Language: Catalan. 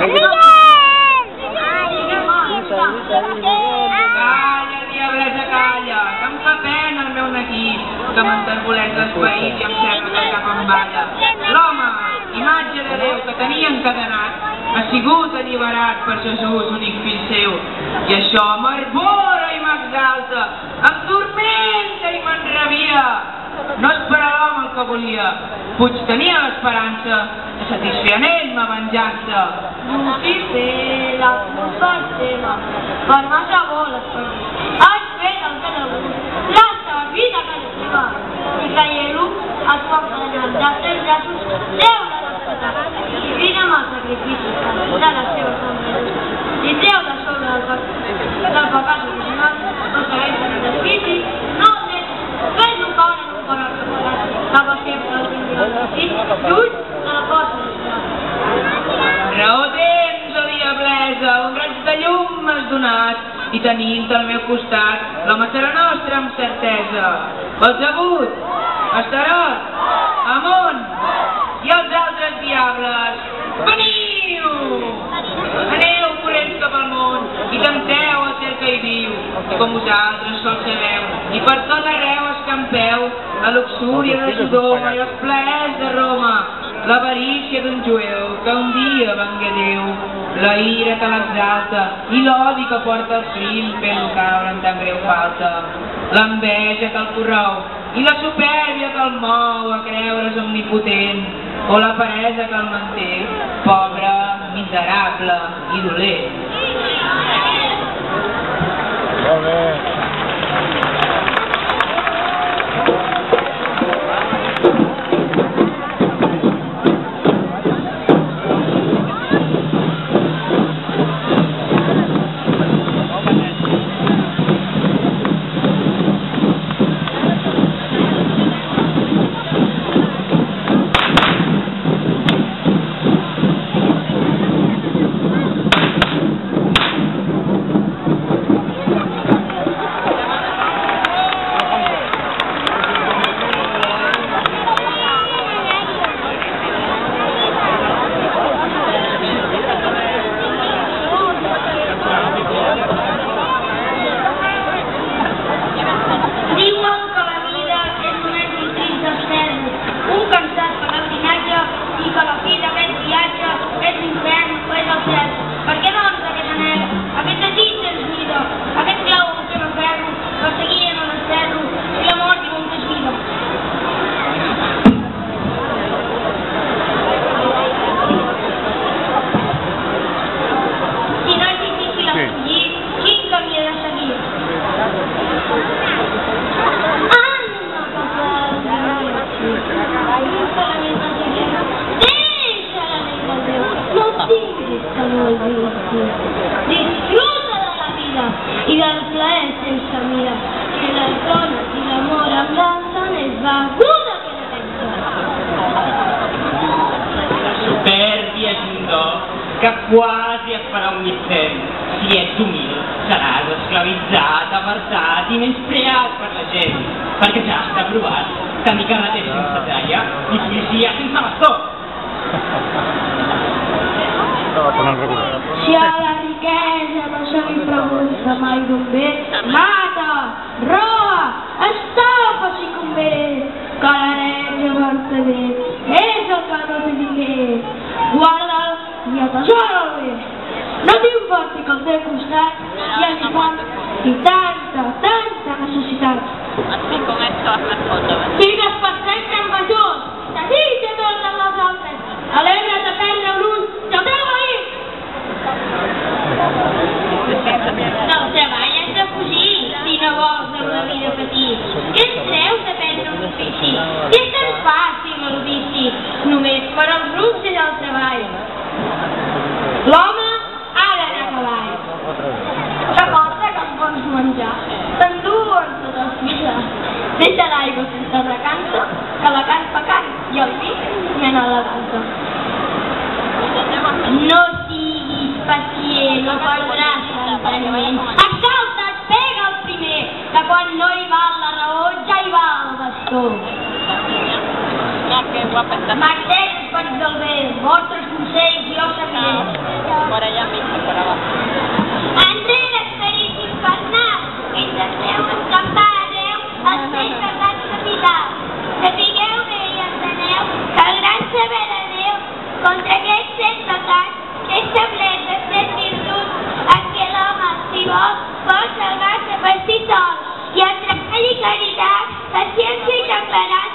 Calla, diablesa, calla, que em fa pena el meu neguit, que m'enterboleix l'esperit i em sembla que cap em balla. L'home, imatge de Déu que tenia encadenat, ha sigut alliberat per Jesús, únic fill seu. I això m'arbora i m'exalta, em turmenta i m'enrabia. No esperàvem el que volia. Puig tenia l'esperança de satisfer en ell ma venjança. Lucifer, la culpa és teva, per massa boles, has fet el que no vull, l'has servit a casa teva, i caient-lo et pot frenar dels teus braços, Déu l'ha rescatat, i vine amb el sacrifici de les seves empreses, i treu de sobre del pecat original, no segueixen el desfici, no el deixis, fes-lo caure en un cor preparat, cap a sempre el tindrà el desig, lluny de la cosa nacional. Raó tens, oh diablesa, un raig de llum m'has donat, i tenint al meu costat, l'home serà nostre amb certesa. Belzebut, Astarot, Amon i els altres diables, veniu! Aneu corrents cap al món i tempteu el ser que hi viu, i com vosaltres sols sabeu, i per tot arreu escampeu la luxúria de Sodoma i els plaers de Roma, l'avarícia d'un jueu que un dia vengué Déu, la ira que l'exalta i l'odi que porta el crim fent-lo caure en tan greu falta, l'enveja que el corrou i la supèrbia que el mou a creure's omnipotent, o la peresa que el manté pobre, miserable i dolent. Molt bé. Disfruta de la vida i del plaer sense mira, que les dones i l'amor abrancen és beguda que defensa. La supèrbia és un do que quasi et farà un missent. Si ets humil, seràs esclavitzat, apartat i menyspreat per la gent, perquè ja està provat tenir carreter sense talla i policia sense bastó. Si a la riquesa no se li pregunta mai d'on ve, mata, roba, estafa si convé, que l'herència vertader és el que no té diners. Guarda'l i atesora'l bé. No t'importi que al teu costat hi hagi fam i tanta necessitat. Sigues per sempre amb majors, desitja tots els altres, alegra't de perdre un ull i el teu veí. No treballes de fugir si no vols en la vida patir. Què et treus de prendre un ofici? I és tan fàcil el vici, només per als rucs i el treball. L'home ha d'anar a cavall. Recorda que em pots menjar, t'enduen tot el vida. Deixa l'aigua sense recança, que la carn fa carn i el vi mena la dansa. No siguis pacient, no perdràs l'enteniment. Exalta't, pega el primer, que quan no hi val la raó ja hi va el bastó. Martell, esperit del bé, vostres consells jo seguiré. ciència i declarar